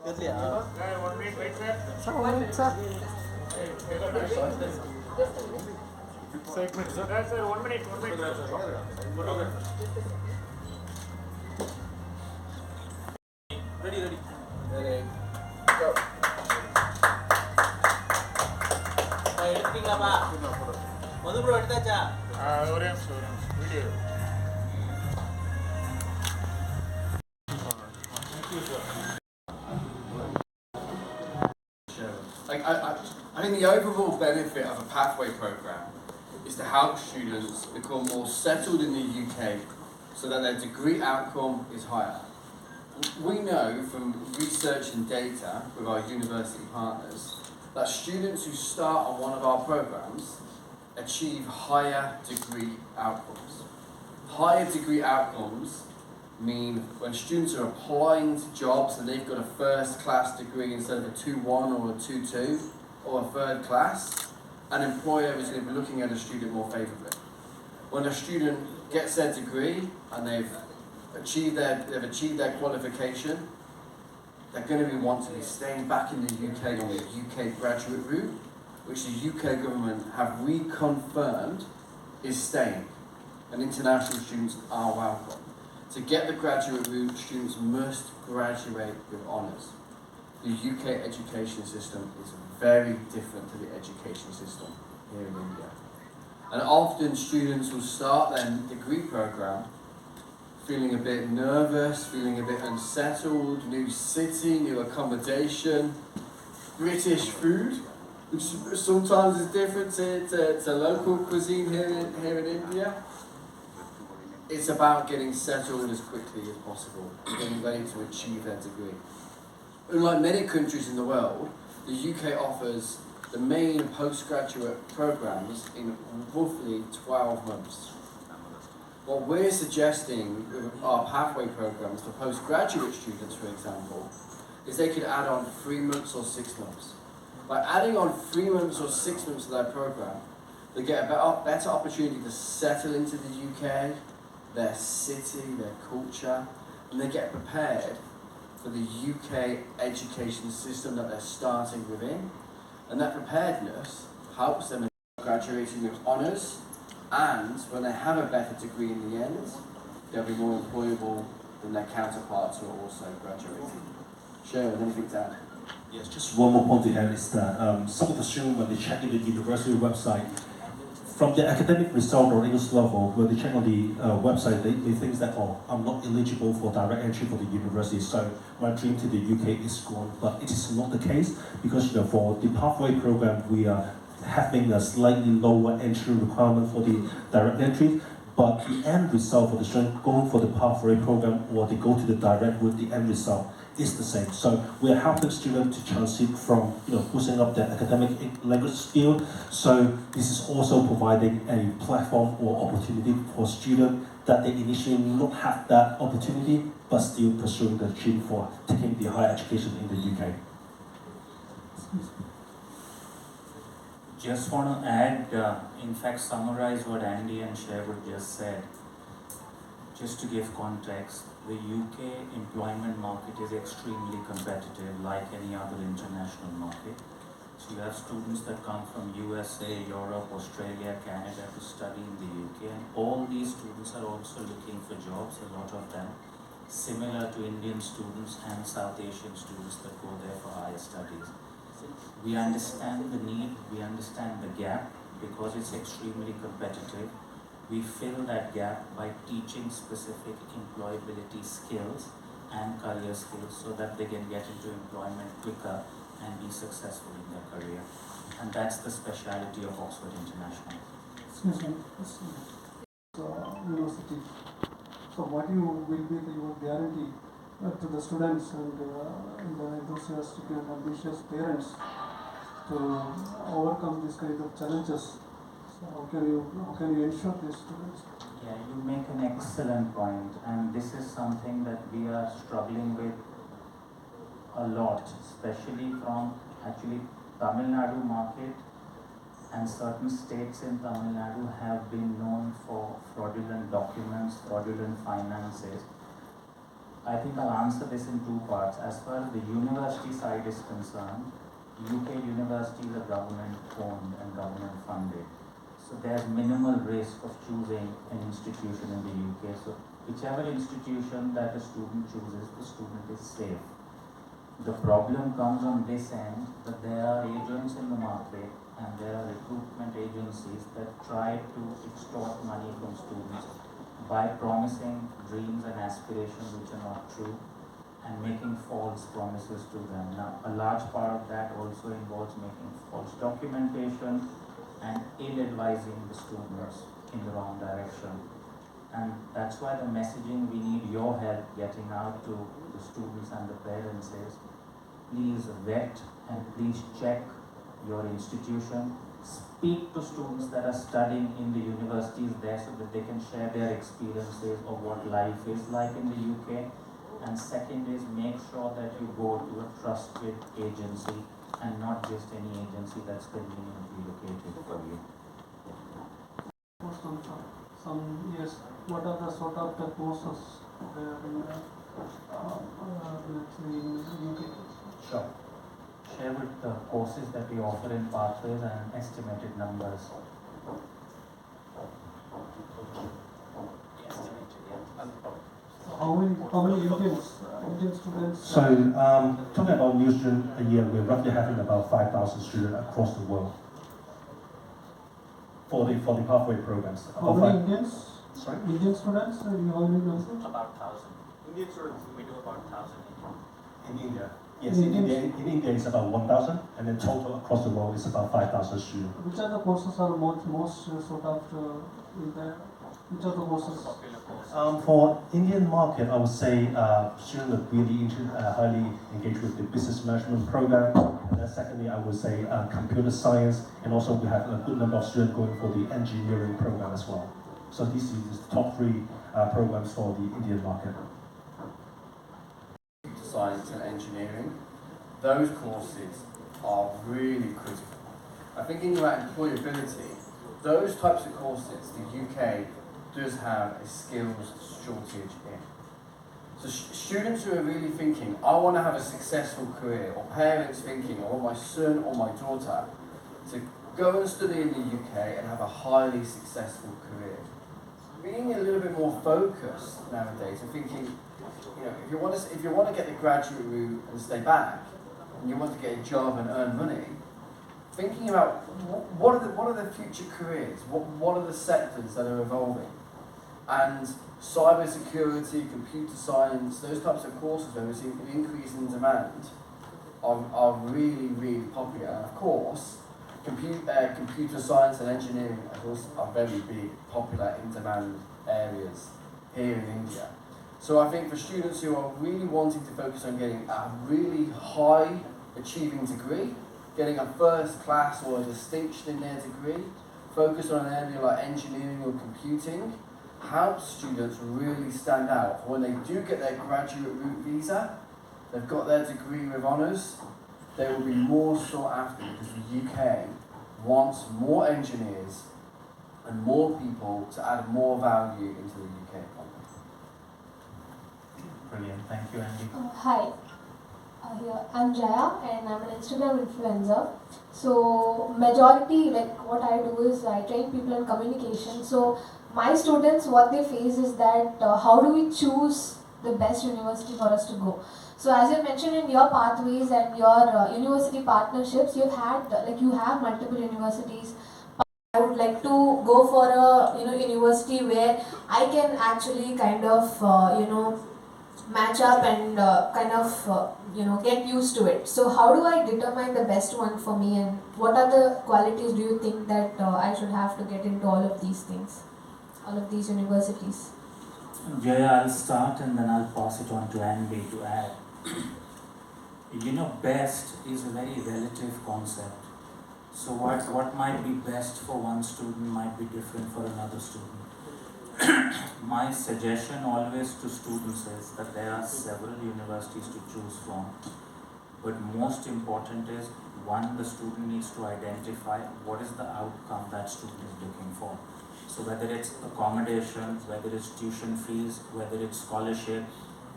1 minute, wait, sir. Sir, 1 minute, sir. Segment, sir. Sir, 1 minute, 1 minute. Ready. Go. எடுத்துட்டீங்களாப்பா மது bro எடுத்தாச்சா ஒரே நிமிஷம் video. I think the overall benefit of a pathway program is to help students become more settled in the UK so that their degree outcome is higher. We know from research and data with our university partners that students who start on one of our programs achieve higher degree outcomes. Higher degree outcomes mean when students are applying to jobs and they've got a first class degree instead of a 2-1 or a 2-2 or a third class, an employer is going to be looking at a student more favourably. When a student gets their degree and they've achieved their qualification, they're going to want to be staying back in the UK on the UK graduate route, which the UK government have reconfirmed is staying, and international students are welcome. To get the graduate route, students must graduate with honours. The UK education system is very different to the education system here in India. And often students will start their degree programme feeling a bit nervous, feeling a bit unsettled, new city, new accommodation, British food, which sometimes is different to local cuisine here in India. It's about getting settled as quickly as possible, getting ready to achieve their degree. Unlike many countries in the world, the UK offers the main postgraduate programs in roughly 12 months. What we're suggesting with our pathway programs for postgraduate students, for example, is they could add on 3 months or 6 months. By adding on 3 months or 6 months to their program, they get a better opportunity to settle into the UK, their city, their culture, and they get prepared for the UK education system that they're starting within. And that preparedness helps them in graduating with honours, and when they have a better degree in the end, they'll be more employable than their counterparts who are also graduating. Sharon, anything to add? Yes, just one more point to add is that some of the students, when they check in the university website, from the academic result or English level, when they check on the website, they think that, oh, I'm not eligible for direct entry for the university, so my dream to the UK is gone. But it is not the case, because for the pathway program, we are having a slightly lower entry requirement for the direct entry, but the end result for the student going for the pathway program or they go to the direct route, the end result is the same. So we are helping students to transit from boosting up their academic language skill. So this is also providing a platform or opportunity for students that they initially may not have that opportunity, but still pursuing the dream for taking the higher education in the UK. Just want to add, in fact, summarize what Andy and Sherwood just said. Just to give context, the UK employment market is extremely competitive, like any other international market. So you have students that come from USA, Europe, Australia, Canada to study in the UK, and all these students are also looking for jobs, a lot of them, similar to Indian students and South Asian students that go there for higher studies. We understand the need, we understand the gap, because it's extremely competitive. We fill that gap by teaching specific employability skills and career skills so that they can get into employment quicker and be successful in their career. And that's the speciality of Oxford International. University. So what you will be your guarantee to the students and the enthusiastic and ambitious parents to overcome these kind of challenges? So how can you ensure these students? Yeah, you make an excellent point, and this is something that we are struggling with a lot, especially from actually Tamil Nadu market, and certain states in Tamil Nadu have been known for fraudulent documents, fraudulent finances. I think I'll answer this in two parts. As far as the university side is concerned, UK universities are government owned and government funded. So there's minimal risk of choosing an institution in the UK. So whichever institution that a student chooses, the student is safe. The problem comes on this end that there are agents in the market and there are recruitment agencies that try to extort money from students by promising dreams and aspirations which are not true and making false promises to them. Now, a large part of that also involves making false documentation and ill-advising the students in the wrong direction. And that's why the messaging we need your help getting out to the students and the parents is, please vet and please check your institution. Speak to students that are studying in the universities there so that they can share their experiences of what life is like in the UK. And second is make sure that you go to a trusted agency and not just any agency that's conveniently located for you. Post on some years, what are the sort of the courses there in let's say in UK? Sure. Share with the courses that we offer in pathways and estimated numbers. How many Indian students? So, talking about new student a year, we're roughly having about 5,000 students across the world for the pathway programs. How many Indians? Sorry? Indian students? You how many also? About 1,000. Indian students. We do about 1,000. In India. Yes, in India it's about 1,000, and then total across the world is about 5,000 students. Which are the courses are most sort of in the which are the courses? Popular course. For Indian market, I would say students are really highly engaged with the business management program. And then secondly, I would say computer science, and also we have a good number of students going for the engineering program as well. So these are the top three programs for the Indian market. Science and engineering, those courses are really critical. I think in your employability, those types of courses, the UK does have a skills shortage in. So students who are really thinking, I want to have a successful career, or parents thinking, I want my son or my daughter to go and study in the UK and have a highly successful career. Being a little bit more focused nowadays and thinking, you know, if you want to get the graduate route and stay back, and you want to get a job and earn money, thinking about what are the future careers, what are the sectors that are evolving, and cyber security, computer science, those types of courses where we're seeing an increase in demand are really popular. And of course, computer science and engineering are very big, popular in demand areas here in India. So I think for students who are really wanting to focus on getting a really high achieving degree, getting a first class or a distinction in their degree, focus on an area like engineering or computing, helps students really stand out. When they do get their graduate route visa, they've got their degree with honours, they will be more sought after because the UK wants more engineers and more people to add more value into the UK economy. Brilliant. Thank you, Andy. Hi, I'm Jaya and I'm an Instagram influencer. So majority, like what I do is I train people in communication. So my students, what they face is that how do we choose the best university for us to go? So as you mentioned in your pathways and your university partnerships, you have multiple universities. I would like to go for a university where I can actually kind of match up and get used to it. So how do I determine the best one for me, and what are the qualities do you think that I should have to get into all of these things, all of these universities? Jaya, I'll start and then I'll pass it on to Andy to add. Best is a very relative concept. So what might be best for one student might be different for another student. My suggestion always to students is that there are several universities to choose from, but most important is, one, the student needs to identify what is the outcome that student is looking for. So whether it's accommodation, whether it's tuition fees, whether it's scholarship,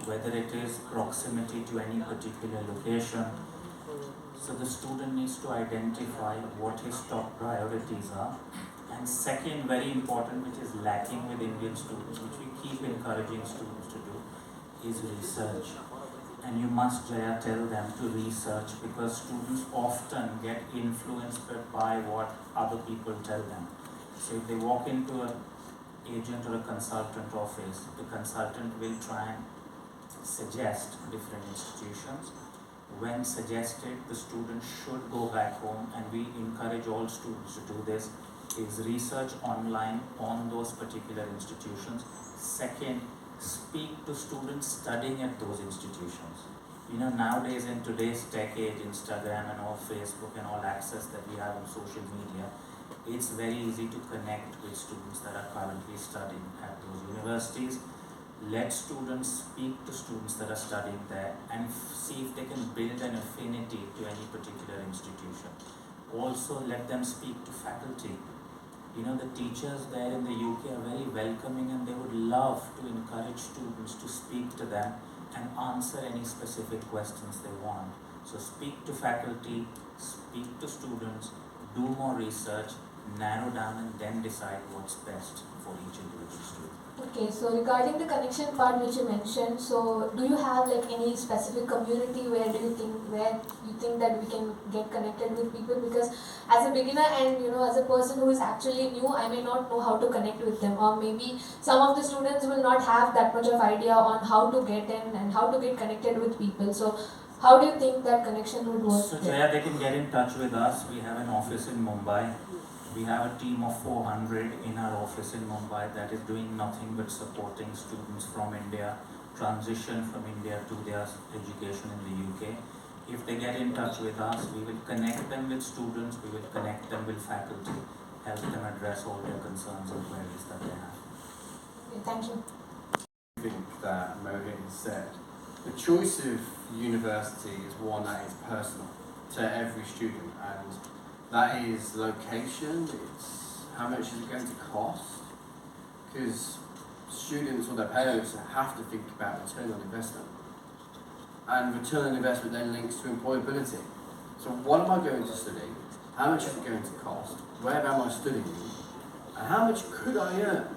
whether it is proximity to any particular location. So the student needs to identify what his top priorities are. And second, very important, which is lacking with Indian students, which we keep encouraging students to do, is research. And you must, Jaya, tell them to research, because students often get influenced by what other people tell them. So if they walk into an agent or a consultant office, the consultant will try and suggest different institutions. When suggested, the student should go back home, and we encourage all students to do this, is research online on those particular institutions. Second, speak to students studying at those institutions. You know, nowadays in today's tech age, Instagram and all, Facebook and all access that we have on social media, it's very easy to connect with students that are currently studying at those universities. Let students speak to students that are studying there and see if they can build an affinity to any particular institution. Also, let them speak to faculty. You know, the teachers there in the UK are very welcoming, and they would love to encourage students to speak to them and answer any specific questions they want. So speak to faculty, speak to students, do more research, narrow down, and then decide what's best for each individual student. Okay, so regarding the connection part which you mentioned, so do you have like any specific community where you think that we can get connected with people? Because as a beginner and as a person who is actually new, I may not know how to connect with them, or maybe some of the students will not have that much of idea on how to get in and how to get connected with people. So how do you think that connection would work? So Jaya, they can get in touch with us. We have an office in Mumbai. We have a team of 400 in our office in Mumbai that is doing nothing but supporting students from India, transition from India to their education in the UK. If they get in touch with us, we will connect them with students, we will connect them with faculty, help them address all their concerns and queries that they have. Okay, thank you. I think that Mohit said, the choice of university is one that is personal to every student, and that is location, it's how much is it going to cost, because students or their parents have to think about return on investment, and return on investment then links to employability. So what am I going to study, how much is it going to cost, where am I studying, and how much could I earn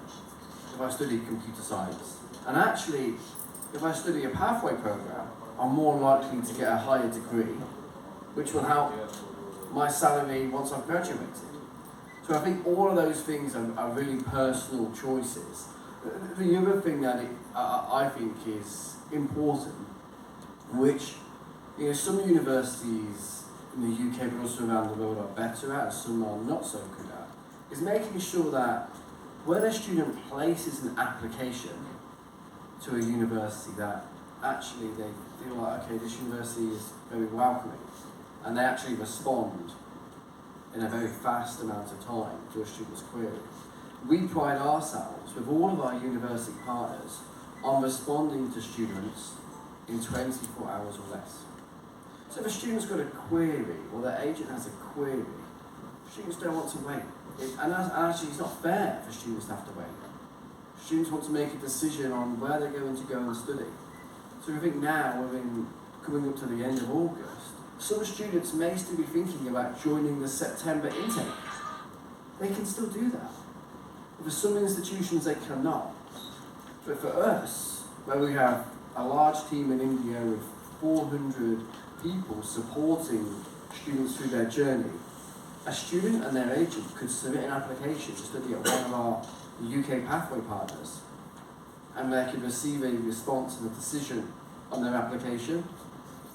if I studied computer science? And actually, if I study a pathway program, I'm more likely to get a higher degree, which will help my salary once I've graduated. So I think all of those things are really personal choices. The other thing that I think is important, which some universities in the UK but also around the world are better at, and some are not so good at, is making sure that when a student places an application to a university, that actually they feel like, okay, this university is very welcoming, and they actually respond in a very fast amount of time to a student's query. We pride ourselves, with all of our university partners, on responding to students in 24 hours or less. So if a student's got a query, or their agent has a query, students don't want to wait. And actually it's not fair for students to have to wait. Students want to make a decision on where they're going to go and study. So I think now, coming up to the end of August, some students may still be thinking about joining the September intake. They can still do that. But for some institutions, they cannot. But for us, where we have a large team in India with 400 people supporting students through their journey, a student and their agent could submit an application to study at one of our UK pathway partners, and they could receive a response and a decision on their application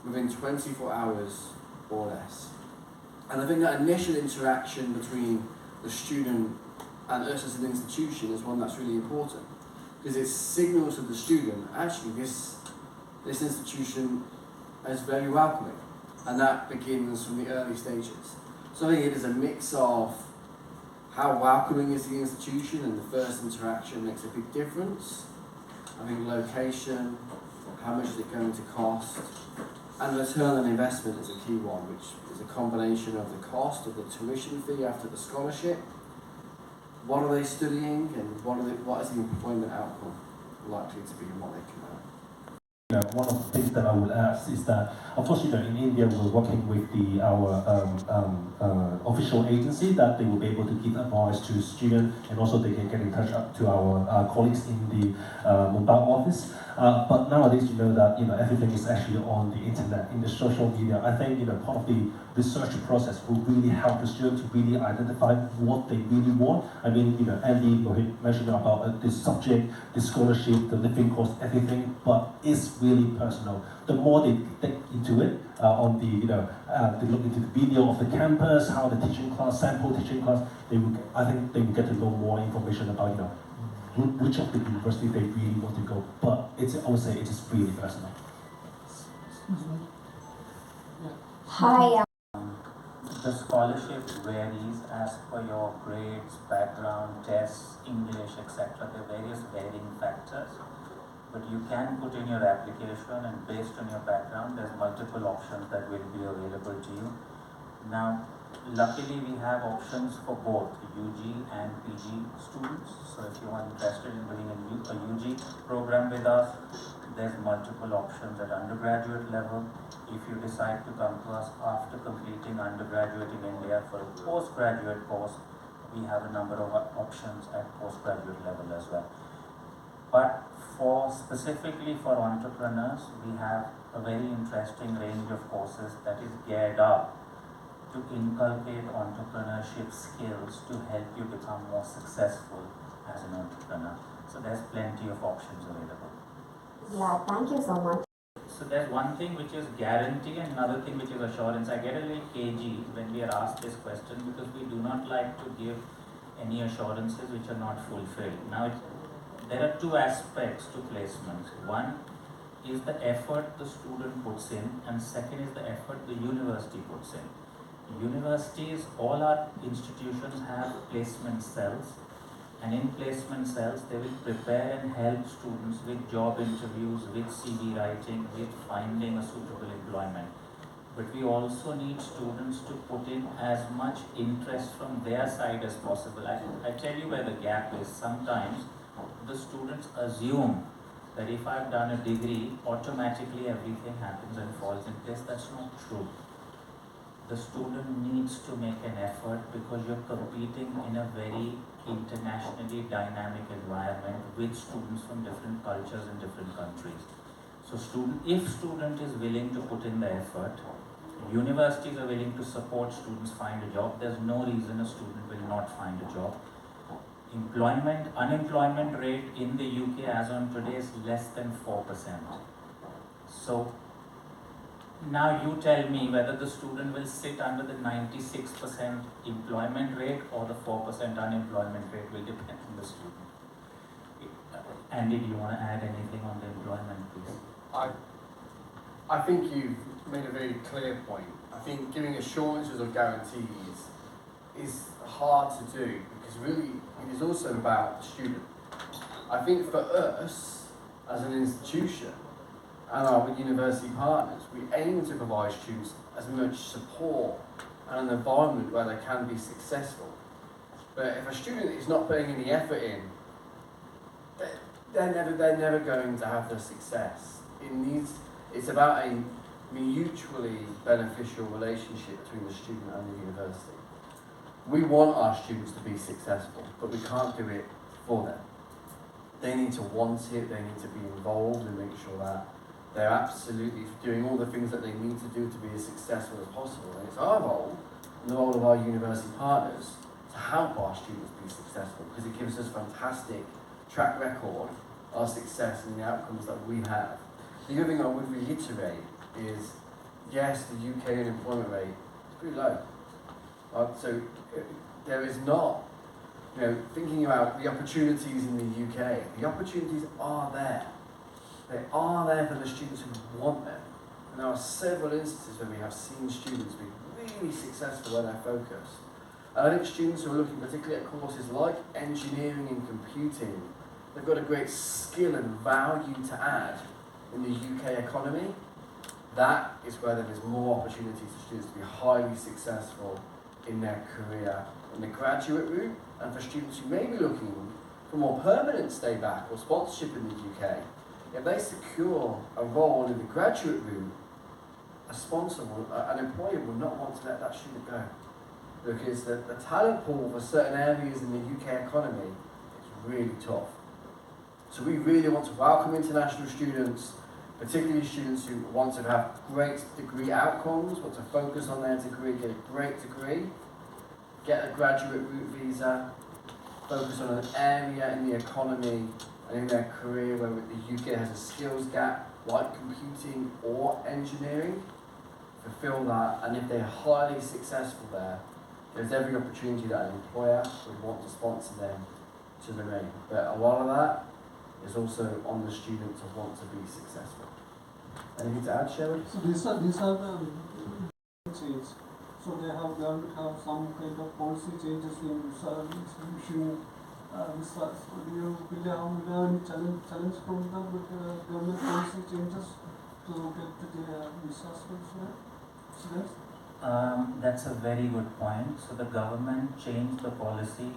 within 24 hours or less. And I think that initial interaction between the student and us as an institution is one that's really important, because it signals to the student, actually this institution is very welcoming, and that begins from the early stages. So I think it is a mix of how welcoming is the institution, and the first interaction makes a big difference. I think location, how much is it going to cost, and return on investment is a key one, which is a combination of the cost of the tuition fee after the scholarship, what are they studying, and what is the employment outcome likely to be, and what they can earn. One of the things that I would ask is that, of course, in India we're working with our official agency that they will be able to give advice to students, and also they can get in touch to our colleagues in the Mumbai office. But nowadays, that everything is actually on the internet, in the social media. I think part of the research process will really help the students to really identify what they really want. I mean, Andy mentioned about the subject, the scholarship, the living cost, everything, but it's really personal. The more they dig into it, they look into the video of the campus, how the teaching class, sample teaching class, I think they will get to know more information about, which of the university they really want to go. But I would say it is really personal. Hi. The scholarship varies as per your grades, background, tests, English, etc. There are various varying factors. But you can put in your application, and based on your background, there's multiple options that will be available to you. Now, luckily we have options for both UG and PG students. So if you are interested in doing a UG program with us, there's multiple options at undergraduate level. If you decide to come to us after completing undergraduate in India for a postgraduate course, we have a number of options at postgraduate level as well. But specifically for entrepreneurs, we have a very interesting range of courses that is geared up to inculcate entrepreneurship skills to help you become more successful as an entrepreneur. So there's plenty of options available. Yeah, thank you so much. So there's one thing which is guarantee and another thing which is assurance. I get a little cagey when we are asked this question because we do not like to give any assurances which are not fulfilled. Now, there are two aspects to placements. One is the effort the student puts in, and second is the effort the university puts in. Universities, all our institutions have placement cells, and in placement cells they will prepare and help students with job interviews, with CV writing, with finding a suitable employment. But we also need students to put in as much interest from their side as possible. I tell you where the gap is. Sometimes the students assume that if I've done a degree, automatically everything happens and falls in place. That's not true. The student needs to make an effort because you're competing in a very internationally dynamic environment with students from different cultures and different countries. So if student is willing to put in the effort, universities are willing to support students find a job, there's no reason a student will not find a job. Unemployment rate in the UK as on today is less than 4%. So now you tell me whether the student will sit under the 96% employment rate or the 4% unemployment rate will depend on the student. Andy, do you want to add anything on the employment, please? I think you've made a very clear point. I think giving assurances or guarantees is hard to do because really it is also about the student. I think for us as an institution and our university partners, we aim to provide students as much support and an environment where they can be successful. But if a student is not putting any effort in, they're never going to have the success. It's about a mutually beneficial relationship between the student and the university. We want our students to be successful, but we can't do it for them. They need to want it, they need to be involved and make sure that they're absolutely doing all the things that they need to do to be as successful as possible. And it's our role, and the role of our university partners, to help our students be successful because it gives us fantastic track record of success and the outcomes that we have. The other thing I would reiterate is, yes, the UK unemployment rate is pretty low. So there is not, thinking about the opportunities in the UK, the opportunities are there. They are there for the students who want them. And there are several instances where we have seen students be really successful where they're focused. And I think students who are looking particularly at courses like engineering and computing, they've got a great skill and value to add in the UK economy. That is where there is more opportunities for students to be highly successful in their career in the graduate route, and for students who may be looking for more permanent stay back or sponsorship in the UK, if they secure a role in the graduate route, a sponsor will, an employer will not want to let that student go. Because the talent pool for certain areas in the UK economy is really tough. So we really want to welcome international students, particularly students who want to have great degree outcomes, want to focus on their degree, get a great degree, get a graduate route visa, focus on an area in the economy and in their career where the UK has a skills gap, like computing or engineering, fulfill that, and if they're highly successful there, there's every opportunity that an employer would want to sponsor them to remain. But a lot of that is also on the student to want to be successful. Anything to add, Sherwood? So these are the change. So they have some kind of policy changes in issuing visas. Will you have any challenge from the government policy changes to get the visas for students? That's a very good point. So the government changed the policy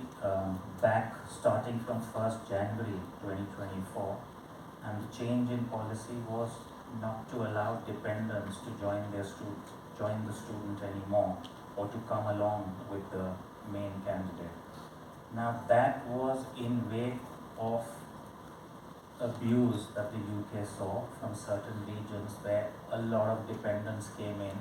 back starting from 1st January 2024, and the change in policy was not to allow dependents to join the student anymore, or to come along with the main candidate. Now that was in wake of abuse that the UK saw from certain regions where a lot of dependents came in,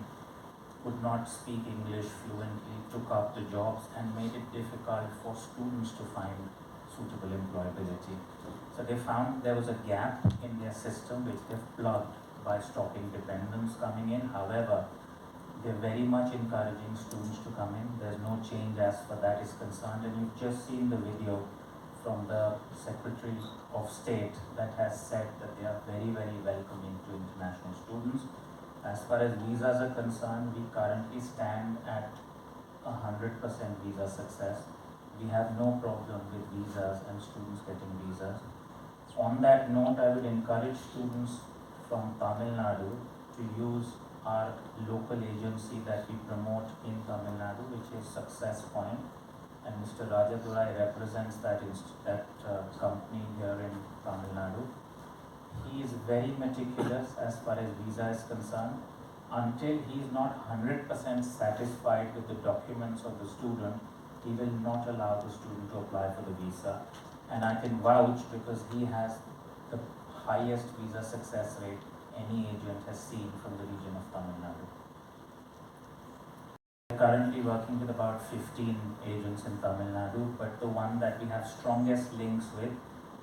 could not speak English fluently, took up the jobs and made it difficult for students to find suitable employability. So they found there was a gap in their system which they've plugged by stopping dependents coming in. However, they're very much encouraging students to come in. There's no change as far that is concerned, and you've just seen the video from the Secretary of State that has said that they are very, very welcoming to international students. As far as visas are concerned, we currently stand at 100% visa success. We have no problem with visas and students getting visas. On that note, I would encourage students from Tamil Nadu to use our local agency that we promote in Tamil Nadu, which is Success Point, and Mr. Rajadurai represents that company here in Tamil Nadu. He is very meticulous as far as visa is concerned. Until he is not 100% satisfied with the documents of the student, he will not allow the student to apply for the visa. And I can vouch because he has the highest visa success rate any agent has seen from the region of Tamil Nadu. We are currently working with about 15 agents in Tamil Nadu, but the one that we have strongest links with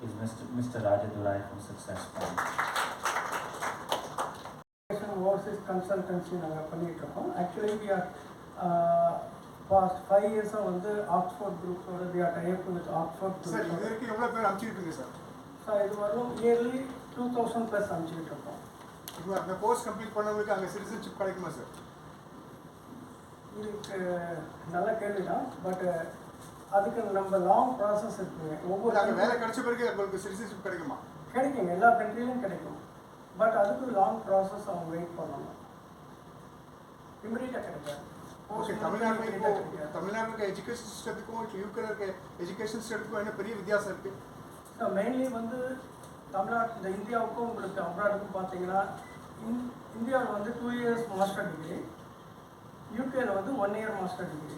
is Mr. Rajadurai from Success Point. Overseas consultancy நாங்கள் பண்ணிட்டு இருக்கோம். Actually we are past 5 years வந்து Oxford group we are tied up with Oxford group. Sir இது வரைக்கும் எவ்வளவு பேர் அனுப்பிச்சிருக்கீங்க sir? Sir இது வரும் yearly 2000 plus அனுப்பிச்சிட்டு இருக்கோம். இப்போ அந்த கோர்ஸ் கம்ப்ளீட் பண்ணவங்களுக்கு அங்க சிட்டிசன்ஷிப் கிடைக்குமா சார்? இதுக்கு நல்ல கேள்விதான், பட் அதுக்கு நம்ம லாங் ப்ராசஸ் இருக்குங்க. ஒவ்வொரு அங்க வேலை கிடைச்ச பிறகு உங்களுக்கு சிட்டிசன்ஷிப் கிடைக்குமா? கிடைக்குங்க, எல்லா கண்ட்ரியிலும் கிடைக்கும். பட் அதுக்கு லாங் ப்ராசஸ் அவங்க வெயிட் பண்ணணும். இமிடியேட்டாக கிடைக்காது. ஓகே, தமிழ்நாட்டில் எஜுகேஷன் சிஸ்டத்துக்கும் இப்போ யூகேல இருக்க எஜுகேஷன் சிஸ்டத்துக்கும் என்ன பெரிய வித்தியாசம் இருக்கு? மெயின்லி வந்து தமிழ்நாட்டு இந்த இந்தியாவுக்கும் உங்களுக்கு அப்ராடுக்கும் பார்த்தீங்கன்னா இந்தியாவில் வந்து 2 years மாஸ்டர் டிகிரி, யூகேல வந்து 1 year மாஸ்டர் டிகிரி.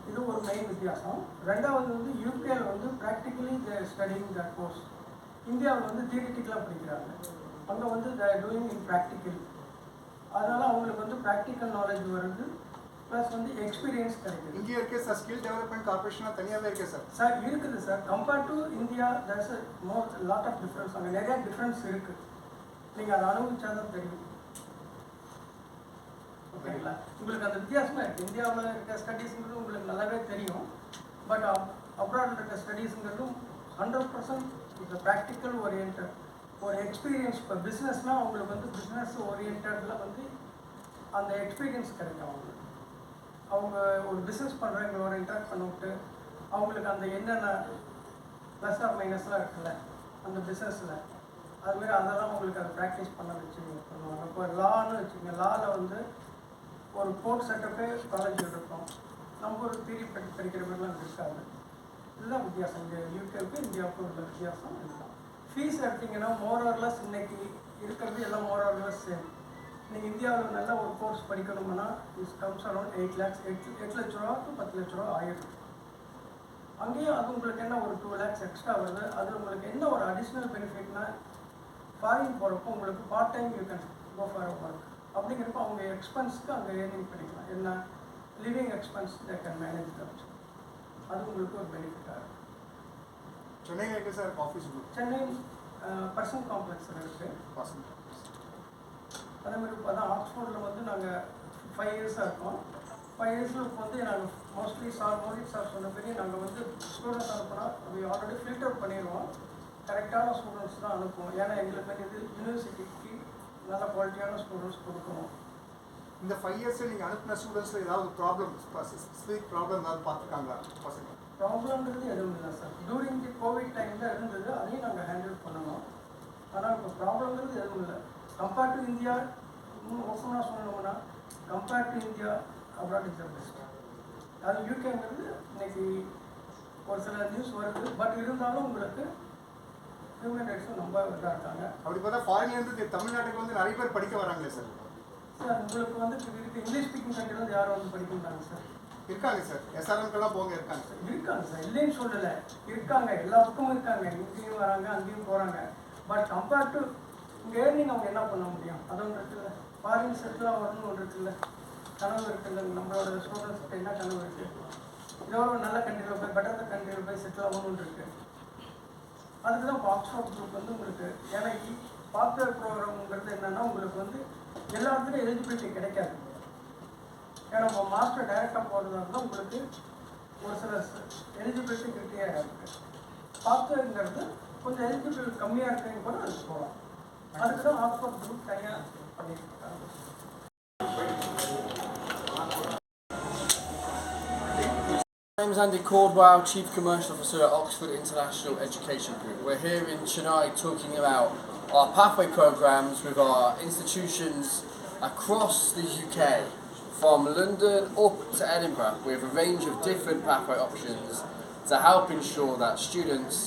இது ஒரு மெயின் வித்தியாசம். ரெண்டாவது வந்து யூகேல வந்து ப்ராக்டிக்கலி ஸ்டடிங் தட் கோர்ஸ். இந்தியாவில் வந்து தியரிட்டிக்கலாக படிக்கிறாங்க, அங்கே வந்து டூயிங் இன் ப்ராக்டிக்கல். அதனால் அவங்களுக்கு வந்து ப்ராக்டிக்கல் நாலேஜ் வருது, ப்ளஸ் வந்து எக்ஸ்பீரியன்ஸ் கிடைக்குது. இங்கே இருக்கே சார் ஸ்கில் டெவலப்மெண்ட் கார்பரேஷனாக தனியாகவே இருக்கே சார்? சார் இருக்குது sir. Compared to India there's lot of difference. அங்கே நிறையா டிஃப்ரென்ஸ் இருக்குது. நீங்கள் அதை அனுபவிச்சா தான் தெரியும். ஓகேங்களா? உங்களுக்கு அந்த வித்தியாசமாக இருக்குது. இந்தியாவில் இருக்க ஸ்டடீஸுங்கிறது உங்களுக்கு நல்லாவே தெரியும், பட் அப்ராடில் இருக்க ஸ்டடீஸுங்கிறதும் 100% இந்த ப்ராக்டிக்கல் ஓரியன்ட் ஒரு எக்ஸ்பீரியன்ஸ். இப்போ பிஸ்னஸ்னால் அவங்களுக்கு வந்து பிஸ்னஸ் ஓரியன்டில் வந்து அந்த எக்ஸ்பீரியன்ஸ் கிடைக்கும். அவங்களுக்கு அவங்க ஒரு பிஸ்னஸ் பண்ணுறவங்களோட இன்ட்ராக்ட் பண்ணிவிட்டு அவங்களுக்கு அந்த என்னென்ன ப்ளஸ் ஆர் மைனஸ்லாம் இருக்குல்ல அந்த பிஸ்னஸில், அதுமாரி அதெல்லாம் அவங்களுக்கு அதை ப்ராக்டிஸ் பண்ண வச்சு பண்ணுவாங்க. இப்போ லான்னு வச்சுக்கோங்க, லாவில் வந்து ஒரு கோர்ட் செட்டப்பே காலேஜில் இருக்கும். நம்ம ஒரு தியரி படிக்கிற மாதிரிலாம் இருக்காது. இதுதான் வித்தியாசம். இங்கே யூகேவுக்கு இந்தியாவுக்கும் உள்ள வித்தியாசம் இதுதான். ஃபீஸ் எடுத்தீங்கன்னா மோரர்லெஸ் இன்னைக்கு இருக்கிறது எல்லாம் மோரர்லெஸ் சேம். நீங்கள் இந்தியாவில் நல்ல ஒரு கோர்ஸ் படிக்கணும்னா இஸ் கம்ஸ் அரௌண்ட் 8 lakhs, 8 லட்ச ரூபா டு 10 லட்ச ரூபா ஆயிடும். அங்கேயும் அது உங்களுக்கு என்ன ஒரு 2 lakhs எக்ஸ்ட்ரா வருது. அது உங்களுக்கு என்ன ஒரு அடிஷ்னல் பெனிஃபிட்னா ஃபாரின் போகிறப்போ உங்களுக்கு part time you can go for a work. அப்படிங்கிறப்போ அவங்க எக்ஸ்பென்ஸ்க்கு அங்கே ஏர்னிங் பண்ணிக்கலாம். என்ன living expense they can manage that. அது உங்களுக்கு ஒரு பெனிஃபிட்டாக இருக்கும். சென்னையில் இருக்குது சார் ஆஃபீஸ் உங்களுக்கு? சென்னை பர்சன் காம்ப்ளெக்ஸில் இருக்குது. அதே மாதிரி இப்போ தான் ஆக்ஸ்ஃபோர்டில் வந்து நாங்கள் 5 இயர்ஸாக இருக்கோம். 5 இயர்ஸில் இப்போ வந்து நாங்கள் மோஸ்ட்லி மோடிட் சார் சொன்ன பெரிய நாங்கள் வந்து ஸ்டூடெண்ட்ஸ் அனுப்புனா அது ஆல்ரெடி ஃபில்டர் பண்ணிடுவோம். கரெக்டான ஸ்டூடெண்ட்ஸ் தான் அனுப்புவோம். ஏன்னா எங்களுக்கு வந்து இது யூனிவர்சிட்டிக்கு நல்ல குவாலிட்டியான ஸ்டூடெண்ட்ஸ் கொடுக்கணும். இந்த 5 இயர்ஸில் நீங்கள் அனுப்பின ஸ்டூடெண்ட்ஸில் ஏதாவது ப்ராப்ளம் ஸ்பெசிஃபிக் ப்ராப்ளம் ஏதாவது பார்த்துருக்காங்களா பசங்க? ப்ராப்ளம்ன்றது எதுவும் இல்லை sir. During the Covid time தான் இருந்தது. அதையும் நாங்கள் ஹேண்டில் பண்ணணும். ஆனால் இப்போ ப்ராப்ளம்ன்றது எதுவும் இல்லை. கம்பேர்ட் டு இந்தியா இன்னும் ஓப்பனாக சொல்லணும்னா compared to India abroad is the best. அது யூகேங்கிறது இன்னைக்கு ஒரு சில நியூஸ் வருது. பட் இருந்தாலும் உங்களுக்கு ஹியூமன் ரைட்ஸும் ரொம்ப இதாக இருக்காங்க. அப்படி பார்த்தா ஃபாரின்லேருந்து தமிழ்நாட்டுக்கு வந்து நிறைய பேர் படிக்க வராங்களே சார். சார் உங்களுக்கு வந்து இங்கிலீஷ் ஸ்பீக்கிங் கண்ட்ரிலேருந்து யாரும் வந்து படிக்க மாட்டாங்க சார். இருக்காங்க சார். எஸ்ஆர்எம்க்கெல்லாம் போங்க இருக்காங்க சார். இருக்காங்க சார், இல்லைன்னு சொல்லலை. இருக்காங்க, எல்லா பக்கமும் இருக்காங்க. இங்கேயும் வராங்க, அங்கேயும் போகிறாங்க. பட் கம்பேர்ட் டு இங்கே ஏர்னிங் அவங்க என்ன பண்ண முடியும்? அது ஒன்று இருக்குல்ல. ஃபாரின் செட்டில் ஆகணும்னு ஒன்று இருக்குல்ல, கனவு இருக்குல்ல. நம்மளோட ஸ்டூடெண்ட்ஸ்க்கு என்ன கனவு இருக்குது? இதோட ஒரு நல்ல கண்ட்ரியில் போய் பெட்டர் கண்ட்ரியில் போய் செட்டில் ஆகணும்னு இருக்குது. அதுக்கு தான் இப்போ ஆக்ஸ்ஃபோர்ட் குரூப் வந்து உங்களுக்கு ஏன்னா பாப்புலர் ப்ரோக்ராம்ங்கிறது என்னென்னா உங்களுக்கு வந்து எல்லா இடத்துலையும் எலிஜிபிலிட்டி கிடைக்காது. ஏன்னா நம்ம மாஸ்டர் டைரெக்டாக போகிறதா இருந்தால் உங்களுக்கு ஒரு சில எலிஜிபிலிட்டி கிரிட்டீரியா இருக்குது. பாப்புலருங்கிறது கொஞ்சம் எலிஜிபிலிட்டி கம்மியாக இருக்குன்னு கூட அதுக்கு போகலாம். அதுக்கு தான் ஆக்ஸ்ஃபோர்ட் குரூப் தனியாக பண்ணிட்டு இருக்காங்க. My name is Andy Caldwell, Chief Commercial Officer at Oxford International Education Group. We're here in Chennai talking about our pathway programs with our institutions across the UK, from London up to Edinburgh. We have a range of different pathway options to help ensure that students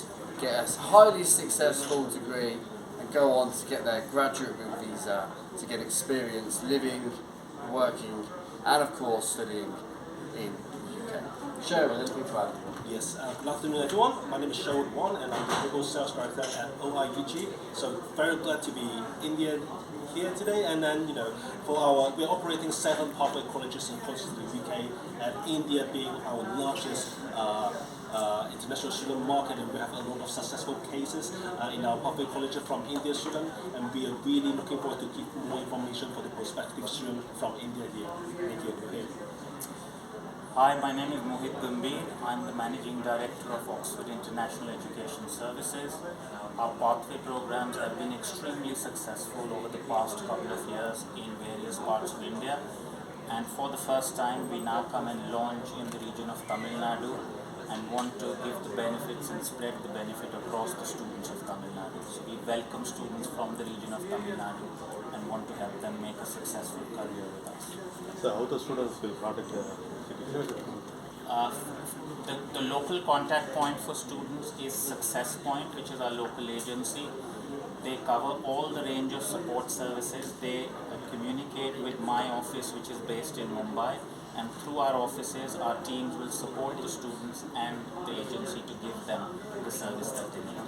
get a highly successful degree and go on to get their graduate route visa to get experience living, working and of course studying in the UK. Sherwood, anything to add? Yes, good afternoon everyone. My name is Sherwood Wan and I'm the Global Sales Director at OIUG. So very glad to be Indian here today, and then we're operating 7 public colleges across the UK, and India being our largest international student market, and we have a lot of successful cases in our public college from Indian students, and we are really looking forward to give more information for the prospective student from India here. Thank you. Hi, my name is Mohit Gambhir. I'm the Managing Director of Oxford International Education Services. Our pathway programs have been extremely successful over the past couple of years in various parts of India. And for the first time, we now come and launch in the region of Tamil Nadu and want to give the benefits and spread the benefit across the students of Tamil Nadu. So we welcome students from the region of Tamil Nadu and want to help them make a successful career with us. So how the students will contact The local contact point for students is Success Point, which is our local agency. They cover all the range of support services. They communicate with my office, which is based in Mumbai, and through our offices, our teams will support the students and the agency to give them the service that they need.